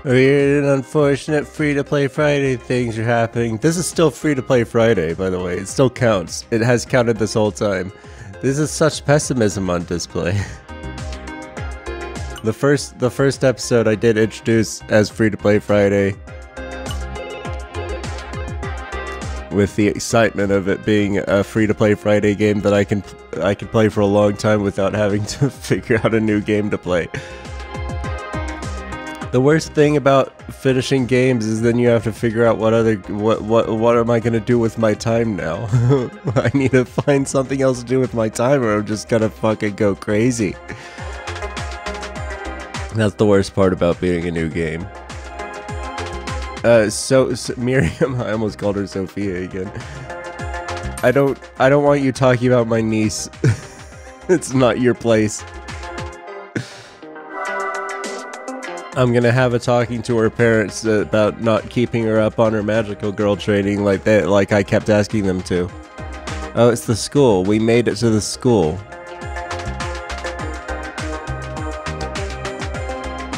Weird and unfortunate free-to-play Friday things are happening. This is still free-to-play Friday, by the way. It still counts. It has counted this whole time. This is such pessimism on display. The first episode I did introduce as free-to-play Friday, with the excitement of it being a free-to-play Friday game that I can play for a long time without having to figure out a new game to play. The worst thing about finishing games is then you have to figure out what am I gonna do with my time now? I need to find something else to do with my time or I'm just gonna fucking go crazy. That's the worst part about being a new game. So Miriam, I almost called her Sophia again. I don't want you talking about my niece. It's not your place. I'm gonna have a talking to her parents about not keeping her up on her magical girl training like I kept asking them to. Oh, it's the school. We made it to the school.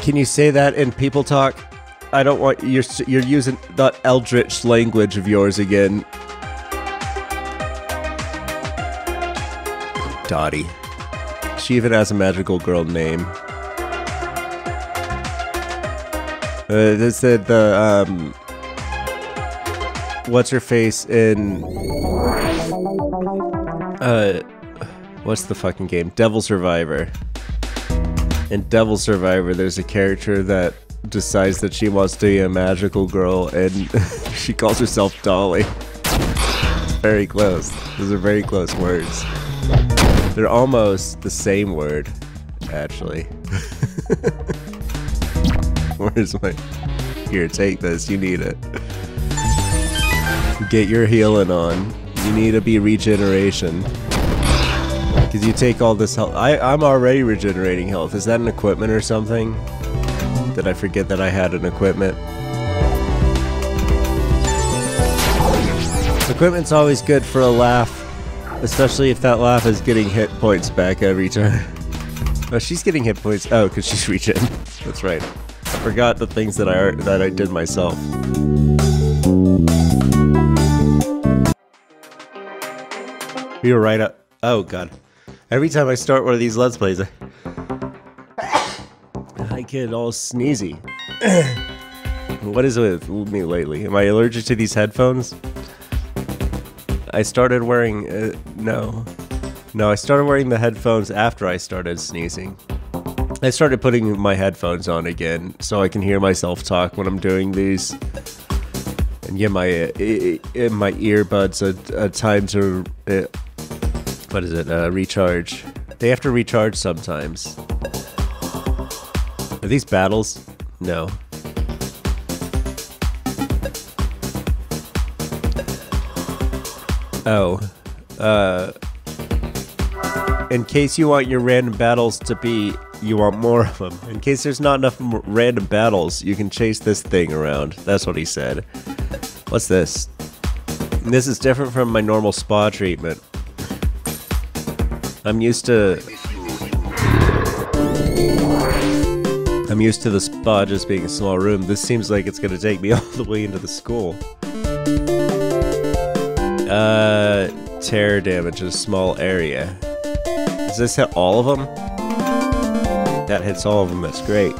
Can you say that in people talk? I don't want you're using that eldritch language of yours again. Dottie. She even has a magical girl name. They said the what's her face in what's the fucking game? Devil Survivor. In Devil Survivor, there's a character that decides that she wants to be a magical girl, and she calls herself Dolly. It's very close. Those are very close words. They're almost the same word, actually. Where's my... Here, take this. You need it. Get your healing on. You need to be regeneration. Because you take all this health. I'm already regenerating health. Is that an equipment or something? Did I forget that I had an equipment? Equipment's always good for a laugh. Especially if that laugh is getting hit points back every time. Oh, she's getting hit points. Oh, because she's regen. That's right. I forgot the things that I did myself. We were right up. Oh god. Every time I start one of these Let's Plays, I get all sneezy. What is it with me lately? Am I allergic to these headphones? I started wearing... No, I started wearing the headphones after I started sneezing. I started putting my headphones on again so I can hear myself talk when I'm doing these. And give my earbuds a time to... what is it? Recharge. They have to recharge sometimes. Are these battles? No. Oh. In case you want your random battles to be... You want more of them. In case there's not enough random battles, you can chase this thing around. That's what he said. What's this? This is different from my normal spa treatment. I'm used to the spa just being a small room. This seems like it's gonna take me all the way into the school. Terror damage in a small area. Does this hit all of them? That hits all of them, that's great.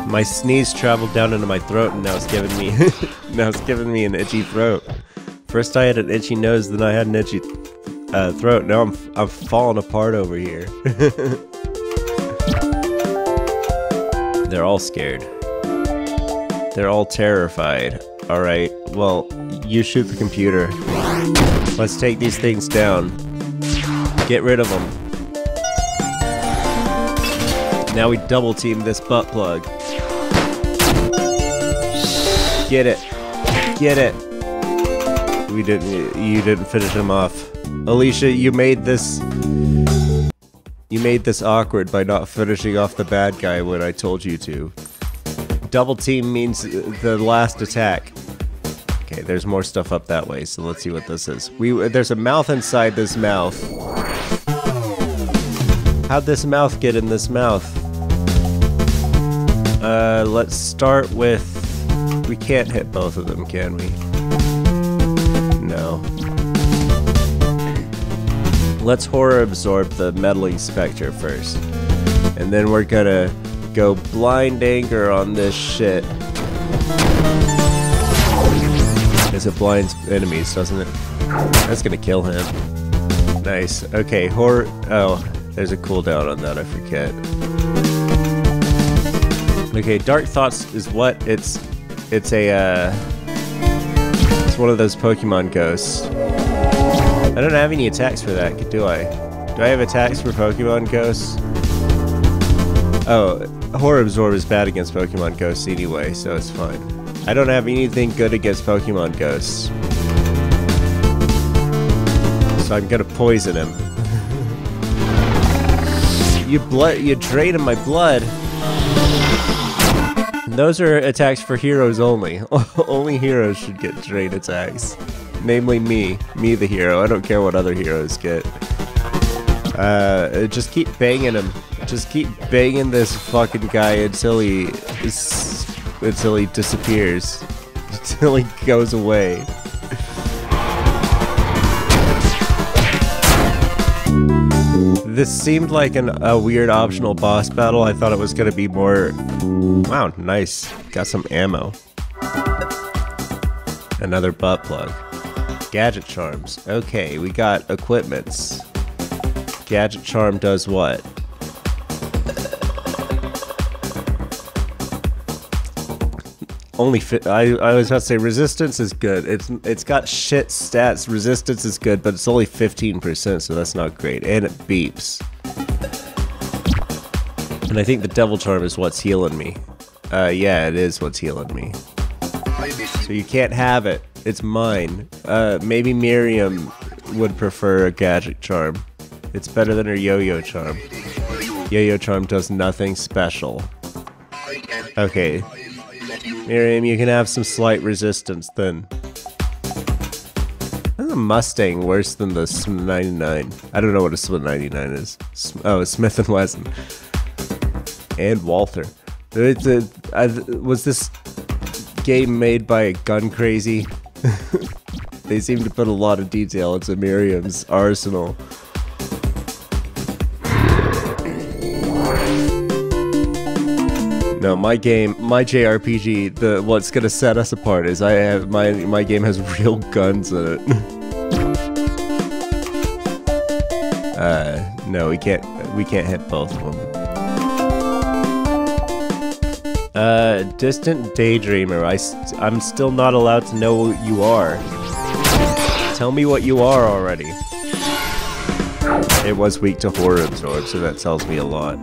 My sneeze traveled down into my throat and now it's giving me an itchy throat. First I had an itchy nose, then I had an itchy throat. Now I'm falling apart over here. They're all scared. They're all terrified. Alright, well, you shoot the computer. Let's take these things down. Get rid of them. Now we double team this butt plug. Get it. Get it. You didn't finish him off. Alicia, you made this awkward by not finishing off the bad guy when I told you to. Double team means the last attack. Okay, there's more stuff up that way, so let's see what this is. There's a mouth inside this mouth. How'd this mouth get in this mouth? Let's start with... We can't hit both of them, can we? No. Let's horror absorb the meddling specter first. And then we're gonna go blind anger on this shit. Because it blinds enemies, doesn't it? That's gonna kill him. Nice. Okay, horror... Oh, there's a cooldown on that, I forget. Okay, Dark Thoughts is what? It's one of those Pokemon ghosts. I don't have any attacks for that, do I? Do I have attacks for Pokemon ghosts? Oh, Horror Absorb is bad against Pokemon ghosts anyway, so it's fine. I don't have anything good against Pokemon ghosts. So I'm gonna poison him. You drain my blood. Those are attacks for heroes only. Only heroes should get drain attacks. Namely me the hero. I don't care what other heroes get. Just keep banging him. Just keep banging this fucking guy until he disappears. Until he goes away. This seemed like a weird optional boss battle. I thought it was gonna be more... Wow, nice. Got some ammo. Another butt plug. Gadget charms. Okay, we got equipments. Gadget charm does what? Only I was about to say resistance is good. It's got shit stats. Resistance is good, but it's only 15%, so that's not great. And it beeps. And I think the devil charm is what's healing me. Yeah, it is what's healing me. So you can't have it. It's mine. Maybe Miriam would prefer a gadget charm. It's better than her yo-yo charm. Yo-yo charm does nothing special. Okay. Miriam, you can have some slight resistance then. Is a Mustang worse than the SM99? I don't know what a SM99 is. Oh, Smith & Wesson. And Walther. Was this game made by a gun crazy? They seem to put a lot of detail into Miriam's arsenal. No, my JRPG, what's gonna set us apart is my game has real guns in it. No, we can't hit both of them. Distant Daydreamer, I'm still not allowed to know what you are. Tell me what you are already. It was weak to Horror Absorb, so that tells me a lot.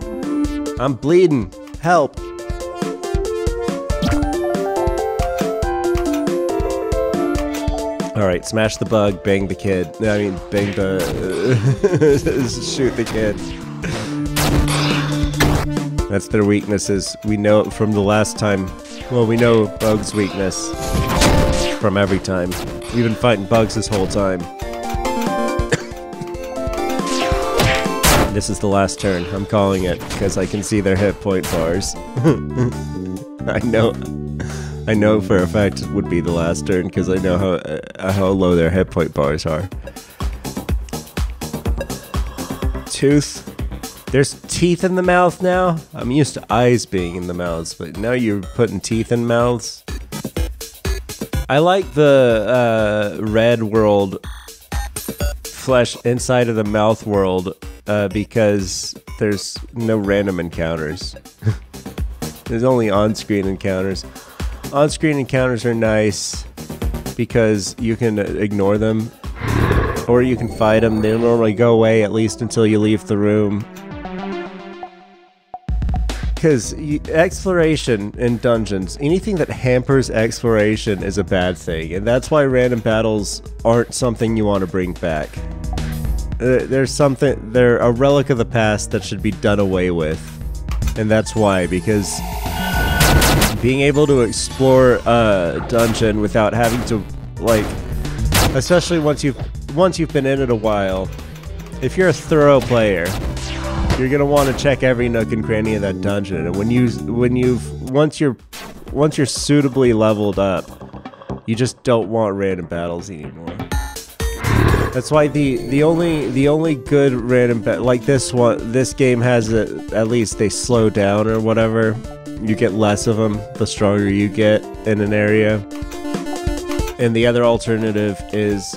I'm bleeding! Help! Alright, smash the bug, bang the kid. I mean, bang the... shoot the kid. That's their weaknesses. We know it from the last time. Well, we know Bug's weakness from every time. We've been fighting bugs this whole time. This is the last turn. I'm calling it, because I can see their hit point bars. I know for a fact it would be the last turn, because I know how low their hit point bars are. Tooth. There's teeth in the mouth now? I'm used to eyes being in the mouths, but now you're putting teeth in mouths? I like the red world flesh inside of the mouth world because there's no random encounters. There's only on-screen encounters. On-screen encounters are nice because you can ignore them or you can fight them. They normally go away at least until you leave the room. Because exploration in dungeons, anything that hampers exploration is a bad thing, and that's why random battles aren't something you want to bring back. They're a relic of the past that should be done away with, and that's why, because being able to explore a dungeon without having to, like, especially once you've been in it a while, if you're a thorough player, you're gonna want to check every nook and cranny of that dungeon, and once you're suitably leveled up, you just don't want random battles anymore. That's why the only good random like this game has at least they slow down or whatever. You get less of them the stronger you get in an area. And the other alternative is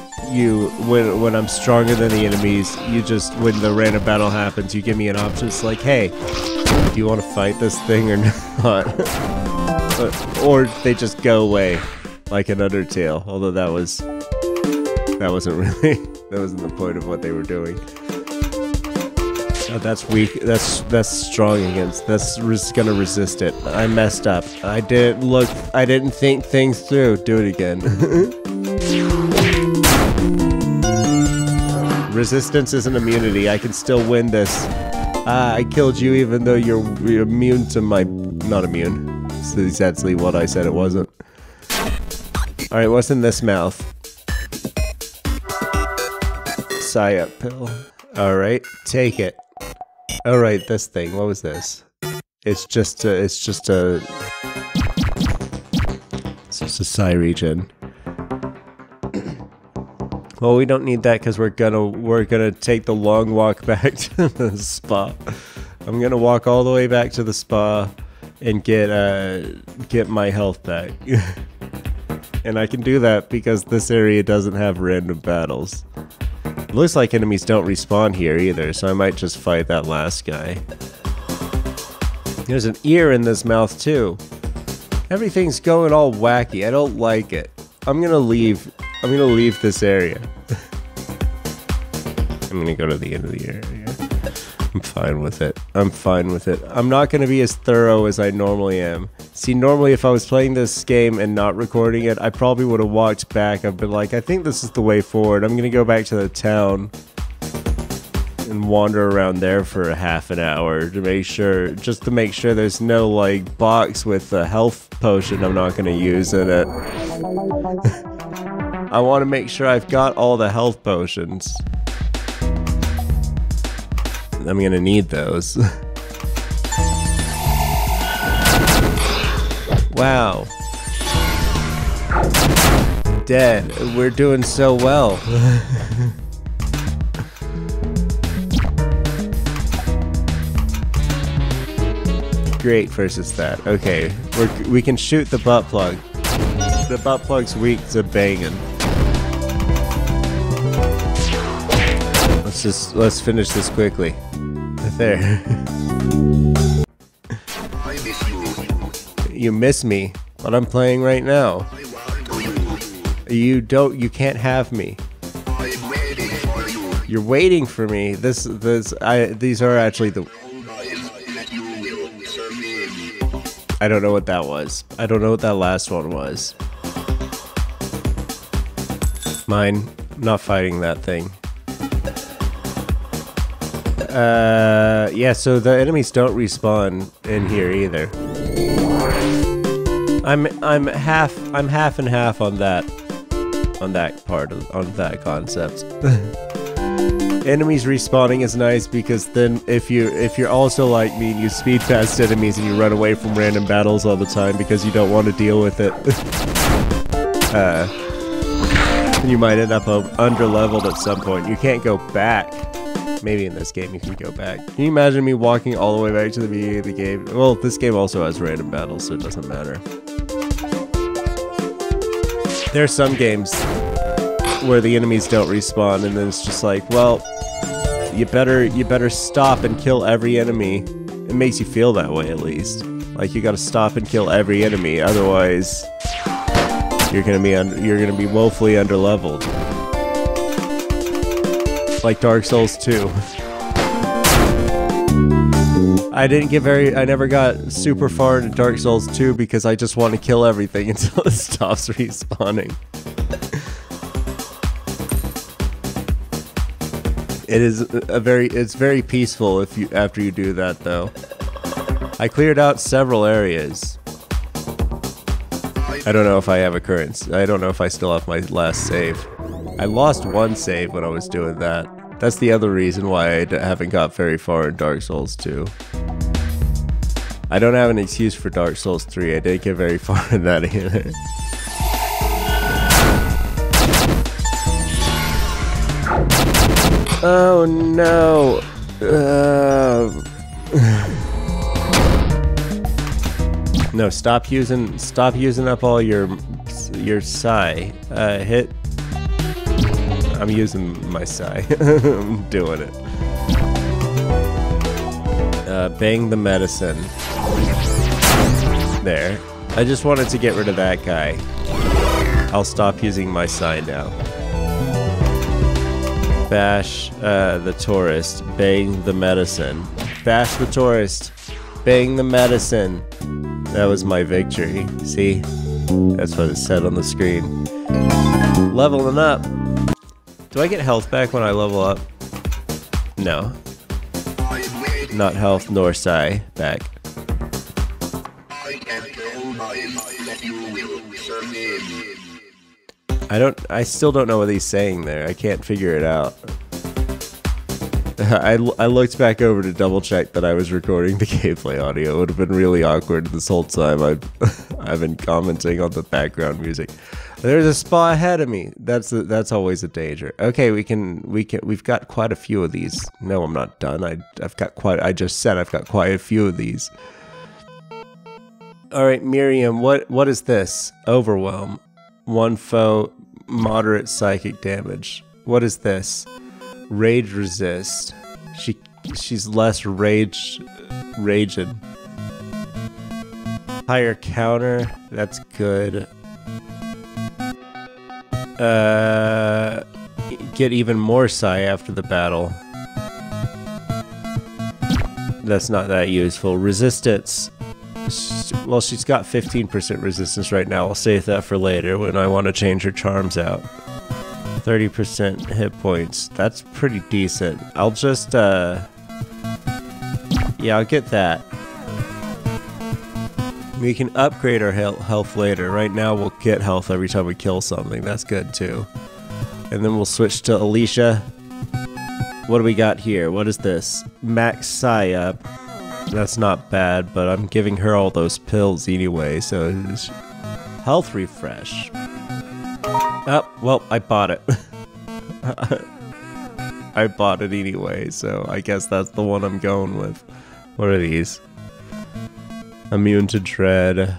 when I'm stronger than the enemies, when the random battle happens, you give me an option. It's like, hey, do you want to fight this thing or not? Or they just go away, like an Undertale. Although that wasn't the point of what they were doing. Oh, that's weak. That's strong against. That's gonna resist it. I messed up. I didn't think things through. Do it again. Resistance isn't immunity. I can still win this. I killed you even though you're immune to my... Not immune. That's exactly what I said it wasn't. Alright, what's in this mouth? Psy-up pill. Alright, take it. Alright, this thing. What was this? It's just a Psy regen. Well, we don't need that because we're gonna take the long walk back to the spa. I'm gonna walk all the way back to the spa and get my health back. And I can do that because this area doesn't have random battles. It looks like enemies don't respawn here either, so I might just fight that last guy. There's an ear in this mouth too. Everything's going all wacky. I don't like it. I'm gonna leave this area. I'm gonna go to the end of the area. I'm fine with it. I'm not gonna be as thorough as I normally am. See, normally if I was playing this game and not recording it, I probably would have walked back. I've been like, I think this is the way forward. I'm gonna go back to the town and wander around there for a half an hour to make sure there's no like box with a health potion I'm not gonna use in it. I want to make sure I've got all the health potions. I'm gonna need those. Wow. Dead. We're doing so well. Great versus that. Okay, we can shoot the butt plug. The butt plug's weak to banging. Let's finish this quickly. There. You miss me, but I'm playing right now. You can't have me. You're waiting for me. These are actually the... I don't know what that was. I don't know what that last one was. Mine. I'm not fighting that thing. Yeah, so the enemies don't respawn in here either. I'm half and half on that concept. Enemies respawning is nice because then if you're also like me and you speed past enemies and you run away from random battles all the time because you don't want to deal with it, you might end up under-leveled at some point. You can't go back. Maybe in this game you can go back. Can you imagine me walking all the way back to the beginning of the game? Well, this game also has random battles, so it doesn't matter. There are some games where the enemies don't respawn, and then it's just like, well, you better stop and kill every enemy. It makes you feel that way, at least. Like, you gotta stop and kill every enemy, otherwise you're gonna be woefully underleveled. Like Dark Souls 2. I never got super far into Dark Souls 2 because I just want to kill everything until it stops respawning. It's very peaceful after you do that though. I cleared out several areas. I don't know if I have I don't know if I still have my last save. I lost one save when I was doing that. That's the other reason why I haven't got very far in Dark Souls 2. I don't have an excuse for Dark Souls 3. I didn't get very far in that either. Oh no. No, stop using up all your psi. Hit. I'm using my psi. I'm doing it. Bang the medicine. There. I just wanted to get rid of that guy. I'll stop using my psi now. Bash the tourist. Bang the medicine. Bash the tourist. Bang the medicine. That was my victory. See? That's what it said on the screen. Leveling up. Do I get health back when I level up? No. Not health nor psi back. I still don't know what he's saying there. I can't figure it out. I looked back over to double check that I was recording the gameplay audio. It would have been really awkward this whole time. I've been commenting on the background music. There's a spa ahead of me. That's always a danger. Okay, we've got quite a few of these. No, I'm not done. I just said I've got quite a few of these. All right, Miriam, what is this? Overwhelm. One foe, moderate psychic damage. What is this? Rage resist. She's less raging. Higher counter. That's good. Get even more psi after the battle. That's not that useful. Resistance. Well, she's got 15% resistance right now. I'll save that for later when I want to change her charms out. 30% hit points. That's pretty decent. I'll just, yeah, I'll get that. We can upgrade our health later. Right now, we'll get health every time we kill something. That's good, too. And then we'll switch to Alicia. What do we got here? What is this? Max psi up. That's not bad, but I'm giving her all those pills anyway, so it's health refresh. Oh, well, I bought it. I bought it anyway, so I guess that's the one I'm going with. What are these? Immune to dread.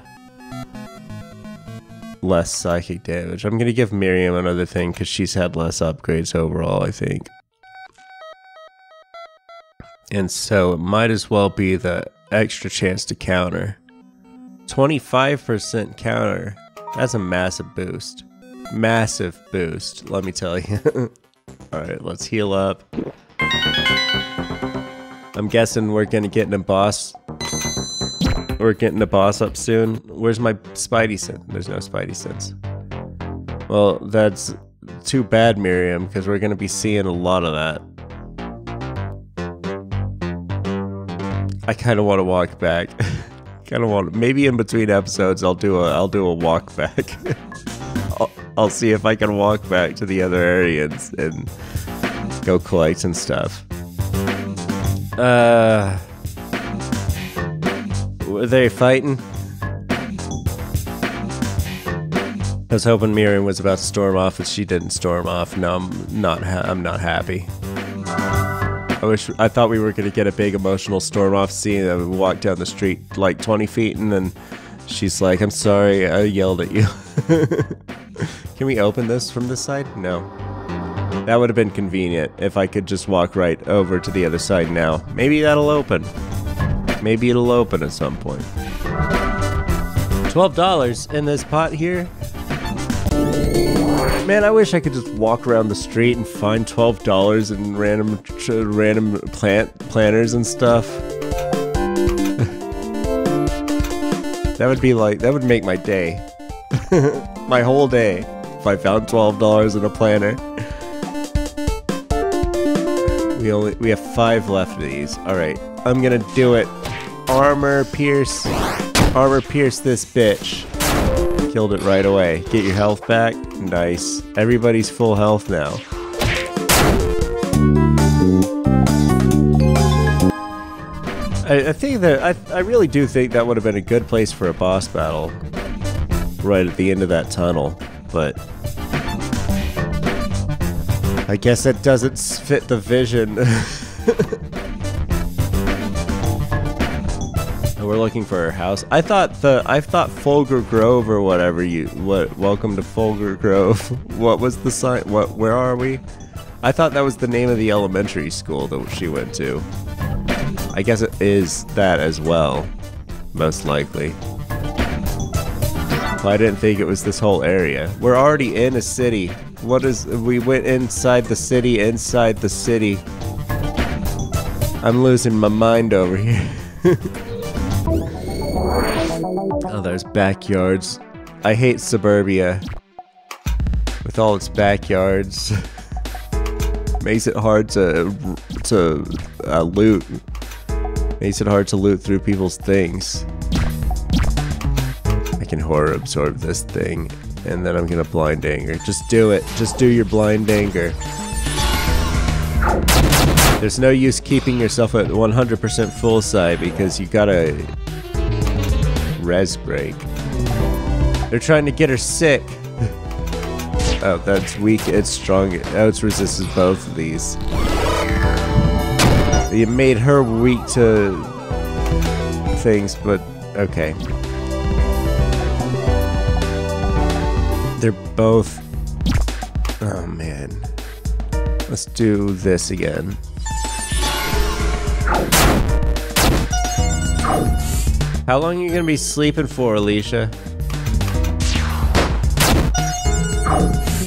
Less psychic damage. I'm gonna give Miriam another thing because she's had less upgrades overall, I think. And so it might as well be the extra chance to counter. 25% counter. That's a massive boost. Massive boost, let me tell you. Alright, let's heal up. I'm guessing we're gonna get in a boss. We're getting a boss up soon. Where's my Spidey sense? There's no Spidey sense. Well, that's too bad, Miriam, because we're gonna be seeing a lot of that. I kind of want to walk back. Maybe in between episodes I'll do a walk back. I'll see if I can walk back to the other area and go collect some stuff. Were they fighting? I was hoping Miriam was about to storm off, but she didn't storm off. No, I'm not happy. I thought we were going to get a big emotional storm off scene and we walk down the street like 20 feet and then she's like, I'm sorry, I yelled at you. Can we open this from this side? No. That would have been convenient if I could just walk right over to the other side now. Maybe that'll open. Maybe it'll open at some point. $12 in this pot here? Man, I wish I could just walk around the street and find $12 in random planters and stuff. That would make my day. My whole day if I found $12 in a planter. We have 5 left of these. Alright, I'm gonna do it. Armor pierce this bitch. Killed it right away. Get your health back. Nice. Everybody's full health now. I think that I really do think that would have been a good place for a boss battle, right at the end of that tunnel. But I guess it doesn't fit the vision. We're looking for her house. I thought Folger Grove or whatever welcome to Folger Grove. What was the sign? Where are we? I thought that was the name of the elementary school that she went to. I guess it is that as well, most likely. Well, I didn't think it was this whole area. We're already in a city. We went inside the city, I'm losing my mind over here. Oh, there's backyards. I hate suburbia. With all its backyards. Makes it hard to loot. Makes it hard to loot through people's things. I can horror absorb this thing, and then I'm gonna blind anger. Just do it. Just do your blind anger. There's no use keeping yourself at 100% full side because you gotta res break. They're trying to get her sick. Oh, that's weak. It's strong. Oh, it's resisted both of these. You made her weak to things, but okay. They're both... Oh, man. Let's do this again. How long are you gonna be sleeping for, Alicia?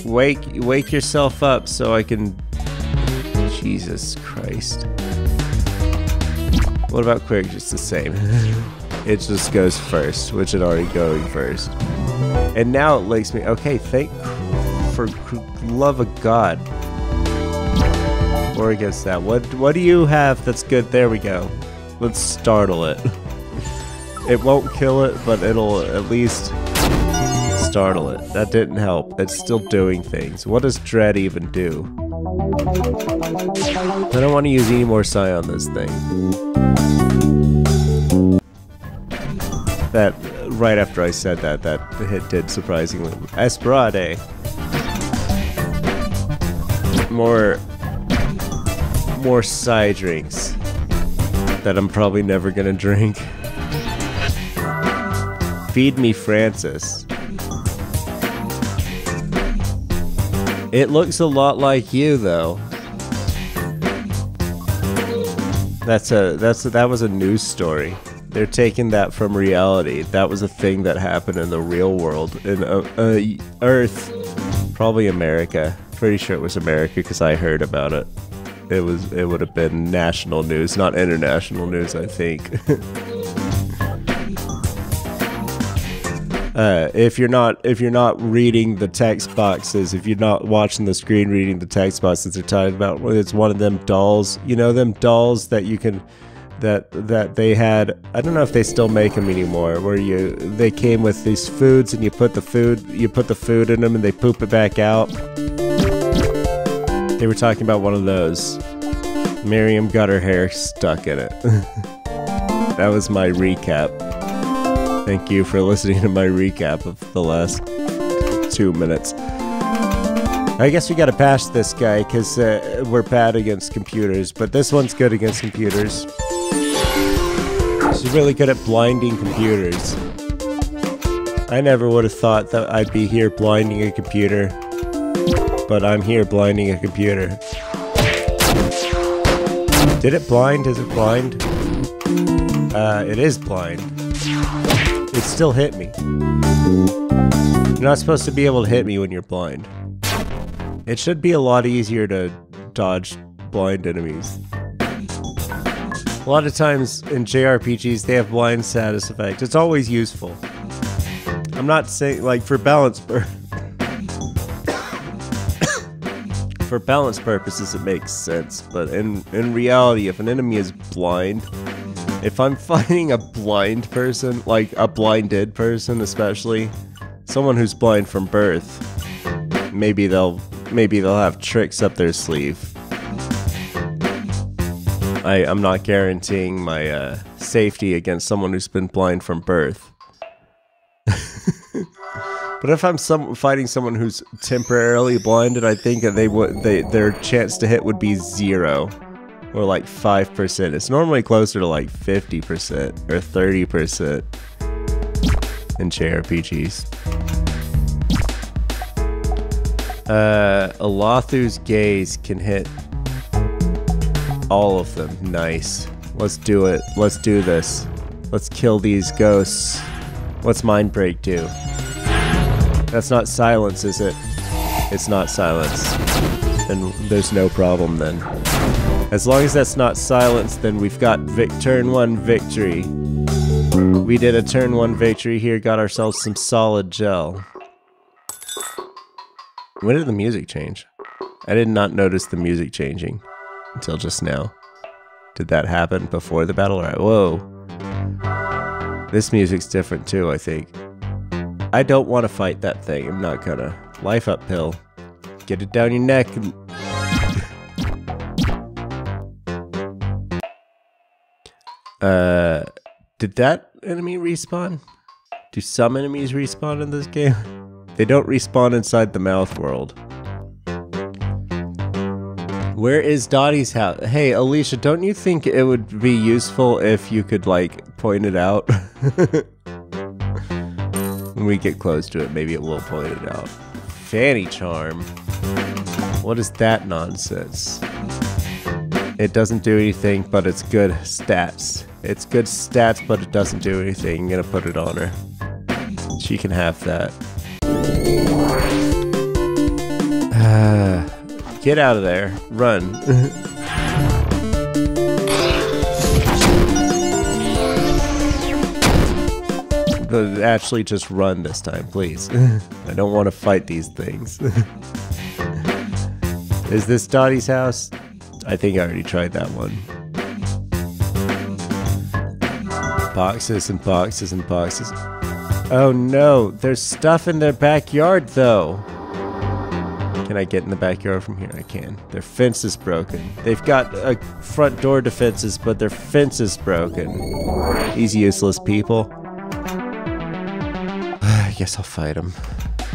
Wake yourself up so I can... Jesus Christ. What about quick? Just the same. It just goes first, which it already going first. And now it likes me. Okay, thank for love of God. Or against that. What do you have that's good? There we go. Let's startle it. It won't kill it, but it'll at least startle it. That didn't help. It's still doing things. What does Dread even do? I don't want to use any more Psi on this thing. That, right after I said that hit did surprisingly. Esperade. More Psi drinks that I'm probably never gonna drink. Feed me, Francis. It looks a lot like you, though. That was a news story. They're taking that from reality. That was a thing that happened in the real world, in Earth, probably America. Pretty sure it was America because I heard about it. It would have been national news, not international news, I think. If you're not reading the text boxes, if you're not watching the screen reading the text boxes, they're talking about, it's one of them dolls. You know them dolls that you can, that they had. I don't know if they still make them anymore. Where they came with these foods and you put the food in them and they poop it back out. They were talking about one of those. Miriam got her hair stuck in it. That was my recap. Thank you for listening to my recap of the last 2 minutes. I guess we gotta bash this guy because we're bad against computers, but this one's good against computers. She's really good at blinding computers. I never would have thought that I'd be here blinding a computer, but I'm here blinding a computer. Did it blind? Is it blind? It is blind. It still hit me. You're not supposed to be able to hit me when you're blind. It should be a lot easier to dodge blind enemies. A lot of times in JRPGs they have blind status effect. It's always useful. I'm not saying, like, for balance for balance purposes it makes sense, but in reality, if an enemy is blind, if I'm fighting a blind person, like a blinded person especially, someone who's blind from birth, maybe they'll have tricks up their sleeve. I'm not guaranteeing my safety against someone who's been blind from birth. But if I'm fighting someone who's temporarily blinded, I think that their chance to hit would be 0 or like 5%. It's normally closer to like 50% or 30% in JRPGs. Alathu's gaze can hit all of them. Nice. Let's do it. Let's do this. Let's kill these ghosts. What's Mind Break do? That's not silence, is it? It's not silence. And there's no problem then. As long as that's not silence, then we've got turn 1 victory. We did a turn 1 victory here, got ourselves some solid gel. When did the music change? I did not notice the music changing until just now. Did that happen before the battle? Alright, whoa. This music's different too, I think. I don't want to fight that thing. I'm not gonna. Life up pill. Get it down your neck. Did that enemy respawn? Do some enemies respawn in this game? They don't respawn inside the mouth world. Where is Dottie's house? Hey, Alicia, don't you think it would be useful if you could, like, point it out? When we get close to it, maybe it will point it out. Fanny Charm. What is that nonsense? It doesn't do anything, but it's good stats. It's good stats, but it doesn't do anything. I'm gonna put it on her. She can have that. Get out of there. Run. But actually just run this time, please. I don't want to fight these things. Is this Dottie's house? I think I already tried that one. Boxes and boxes and boxes. Oh no, there's stuff in their backyard though. Can I get in the backyard from here? I can. Their fence is broken. They've got front door defenses, but their fence is broken. These useless people. I guess I'll fight them.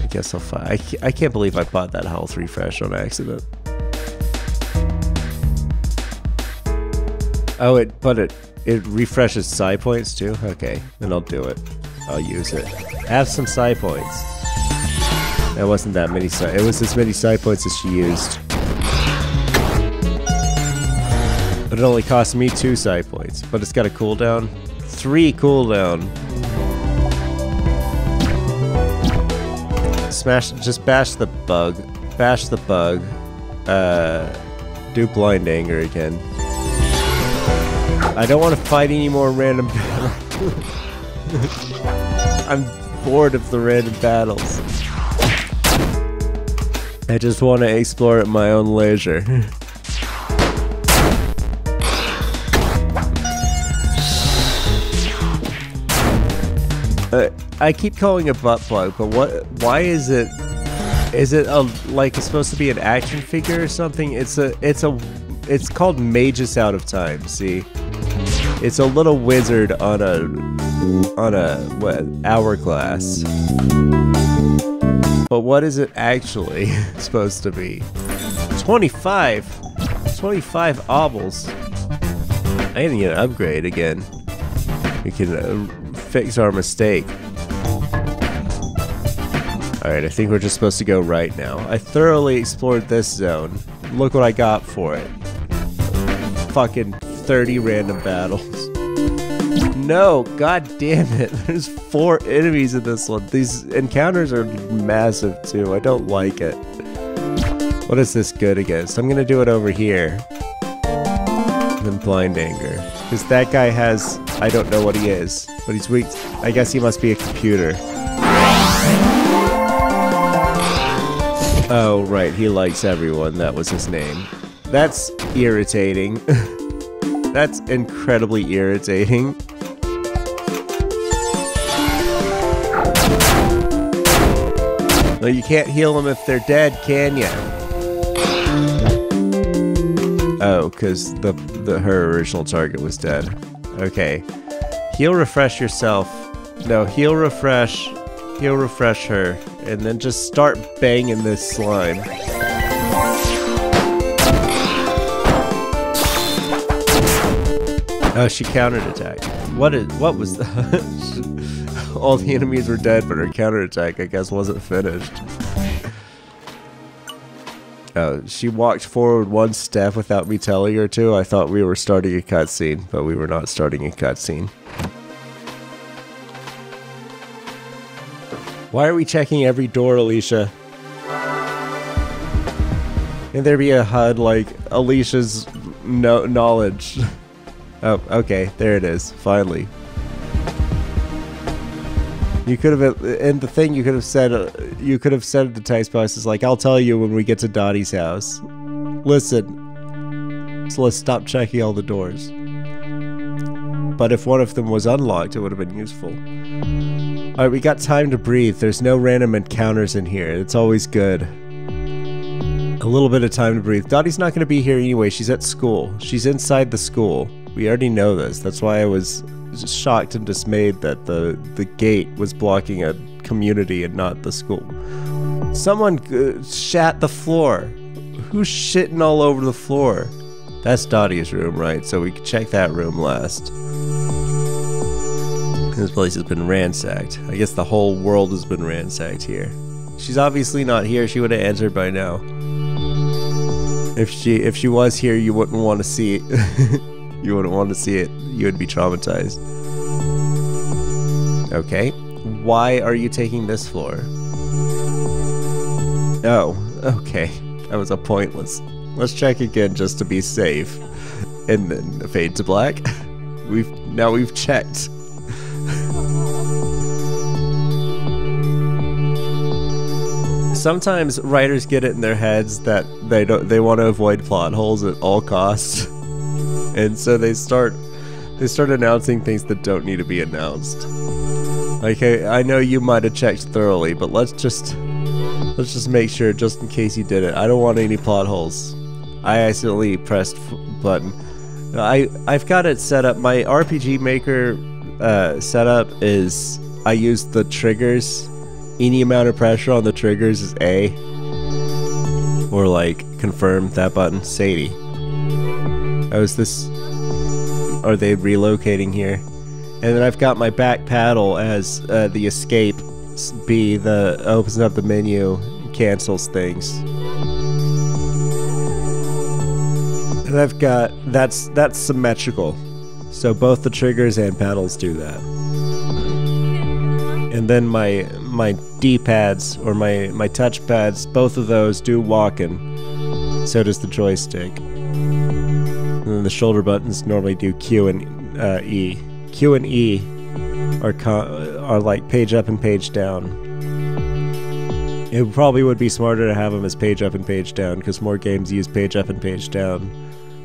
I guess I'll fight. I can't believe I bought that health refresh on accident. Oh, but it refreshes psi points too? Okay, then I'll do it. I'll use it. Have some psi points. That wasn't that many psi. It was as many psi points as she used. But it only cost me 2 psi points. But it's got a cooldown. 3 cooldown. Smash, just bash the bug. Bash the bug. Do blind anger again. I don't want to fight any more random battles. I'm bored of the random battles. I just want to explore at my own leisure. I keep calling it butt plug, but what? Why is it? Is it like it's supposed to be an action figure or something? It's called Magus Out of Time. See, it's a little wizard on a what, hourglass. But what is it actually supposed to be? 25 obels. I need an upgrade again. We can fix our mistake. Alright, I think we're just supposed to go right now. I thoroughly explored this zone. Look what I got for it. Fucking 30 random battles. No, god damn it. There's 4 enemies in this one. These encounters are massive too. I don't like it. What is this good against? I'm gonna do it over here. Then blind anger. Because that guy has... I don't know what he is. But he's weak. I guess he must be a computer. Oh, right. He likes everyone. That was his name. That's irritating. That's incredibly irritating. Well, you can't heal them if they're dead, can ya? Oh, because her original target was dead. Okay. Heal refresh yourself. No, heal refresh her, and then just start banging this slime. Oh, she counterattacked. What was that? All the enemies were dead, but her counterattack, I guess, wasn't finished. Oh, she walked forward one step without me telling her to. I thought we were starting a cutscene, but we were not starting a cutscene. Why are we checking every door, Alicia? Can there be a HUD like Alicia's knowledge? Oh, okay, there it is, finally. You could have, and the thing you could have said at the text box is like, I'll tell you when we get to Dottie's house. Listen, so let's stop checking all the doors. But if one of them was unlocked, it would have been useful. Alright, we got time to breathe. There's no random encounters in here. It's always good. A little bit of time to breathe. Dottie's not going to be here anyway. She's at school. She's inside the school. We already know this. That's why I was just shocked and dismayed that the gate was blocking a community and not the school. Someone shat the floor. Who's shitting all over the floor? That's Dottie's room, right? So we can check that room last. This place has been ransacked. I guess the whole world has been ransacked here. She's obviously not here. She would have answered by now. If she was here, you wouldn't want to see it. You wouldn't want to see it. You would be traumatized. Okay. Why are you taking this floor? Oh, okay. That was a pointless. Let's check again just to be safe. And then fade to black. Now we've checked. Sometimes writers get it in their heads that they want to avoid plot holes at all costs. And so they start announcing things that don't need to be announced. Like, hey, I know you might have checked thoroughly, but let's just make sure, just in case you did it. I don't want any plot holes. I accidentally pressed button. I've got it set up. My RPG Maker setup is I use the triggers. Any amount of pressure on the triggers is A. Or like confirm that button. Sadie. Oh, is this... Are they relocating here? And then I've got my back paddle as the escape B, the opens up the menu, cancels things. And I've got... That's symmetrical. So both the triggers and paddles do that. And then my D-pads, or my touch pads, both of those do walking. So does the joystick. And then the shoulder buttons normally do Q and E. Q and E are like page up and page down. It probably would be smarter to have them as page up and page down, because more games use page up and page down.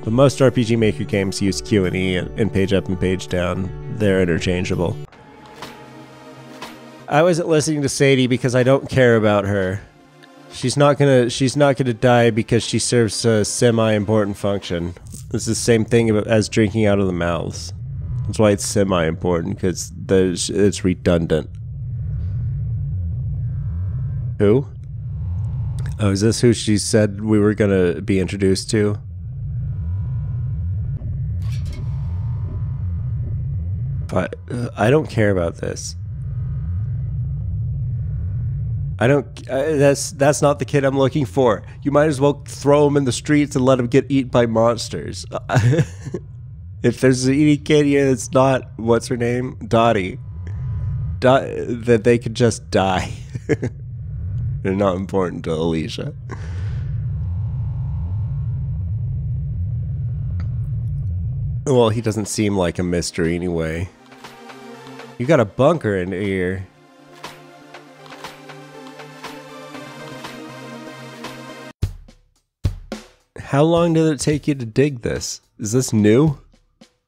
But most RPG Maker games use Q and E and page up and page down. They're interchangeable. I wasn't listening to Sadie because I don't care about her. She's not gonna die because she serves a semi-important function. It's the same thing as drinking out of the mouths. That's why it's semi-important, because it's redundant. Who? Oh, is this who she said we were gonna be introduced to? But I don't care about this. I don't. That's not the kid I'm looking for. You might as well throw him in the streets and let him get eaten by monsters. If there's any kid here that's not, what's her name, Dottie, that they could just die. They're not important to Alicia. Well, he doesn't seem like a mystery anyway. You got a bunker in here. How long did it take you to dig this? Is this new?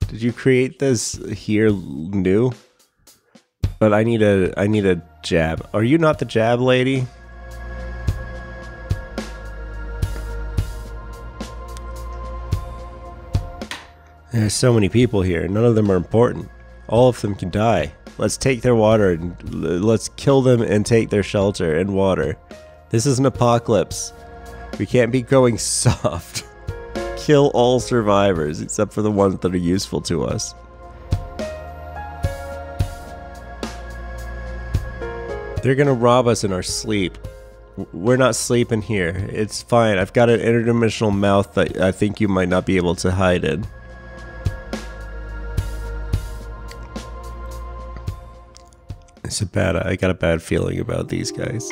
Did you create this here new? But I need a jab. Are you not the jab lady? There's so many people here. None of them are important. All of them can die. Let's take their water and let's kill them and take their shelter and water. This is an apocalypse. We can't be going soft. Kill all survivors except for the ones that are useful to us. They're gonna rob us in our sleep. We're not sleeping here. It's fine. I've got an interdimensional mouth that I think you might not be able to hide in. I got a bad feeling about these guys.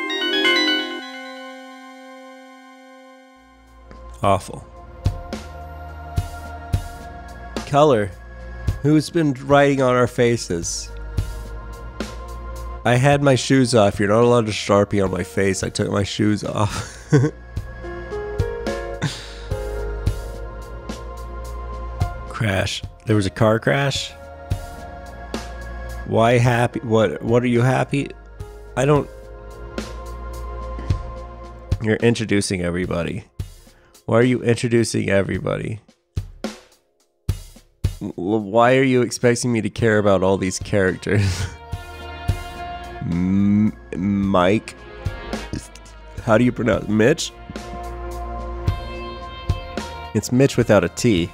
Awful. Color. Who's been writing on our faces? I had my shoes off. You're not allowed to Sharpie on my face. I took my shoes off. Crash. There was a car crash? Why happy? What are you happy? I don't... You're introducing everybody. Why are you introducing everybody? Why are you expecting me to care about all these characters? Mike? How do you pronounce Mitch? It's Mitch without a T.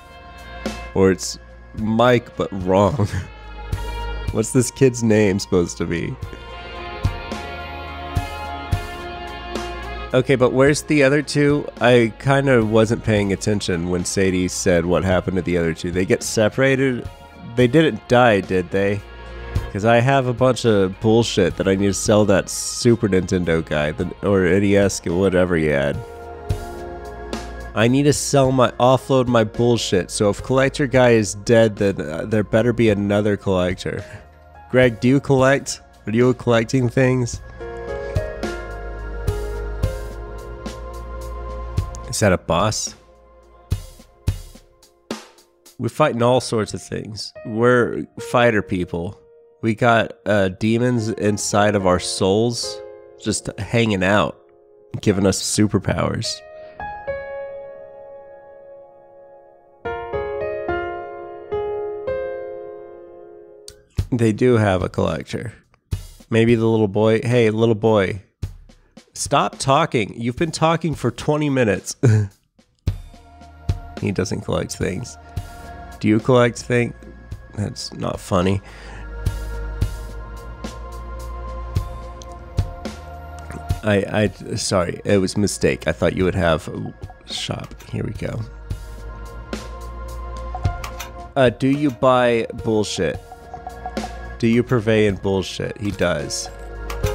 Or it's Mike but wrong. What's this kid's name supposed to be? Okay, but where's the other two? I kind of wasn't paying attention when Sadie said what happened to the other two. They get separated? They didn't die, did they? Because I have a bunch of bullshit that I need to sell that Super Nintendo guy, or NES, whatever he had. I need to offload my bullshit, so if collector guy is dead, then there better be another collector. Greg, do you collect? Are you collecting things? Is that a boss? We're fighting all sorts of things. We're fighter people. We got demons inside of our souls just hanging out, giving us superpowers. They do have a collector. Maybe the little boy. Hey, little boy. Stop talking. You've been talking for 20 minutes. He doesn't collect things. Do you collect things? That's not funny. Sorry, it was a mistake. I thought you would have a shop. Here we go. Do you buy bullshit? Do you purvey in bullshit? He does.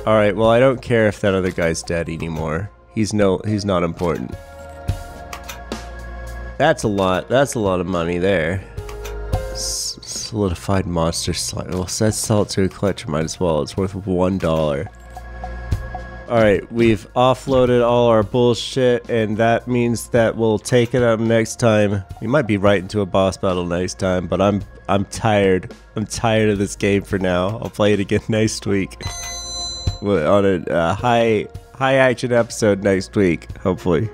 Alright, well I don't care if that other guy's dead anymore. He's not important. That's a lot of money there. Solidified monster slime. Well, let's sell it to a collector, might as well. It's worth $1. Alright, we've offloaded all our bullshit, and that means that we'll take it up next time. We might be right into a boss battle next time, but I'm tired. I'm tired of this game for now. I'll play it again next week. On a high action episode next week, hopefully.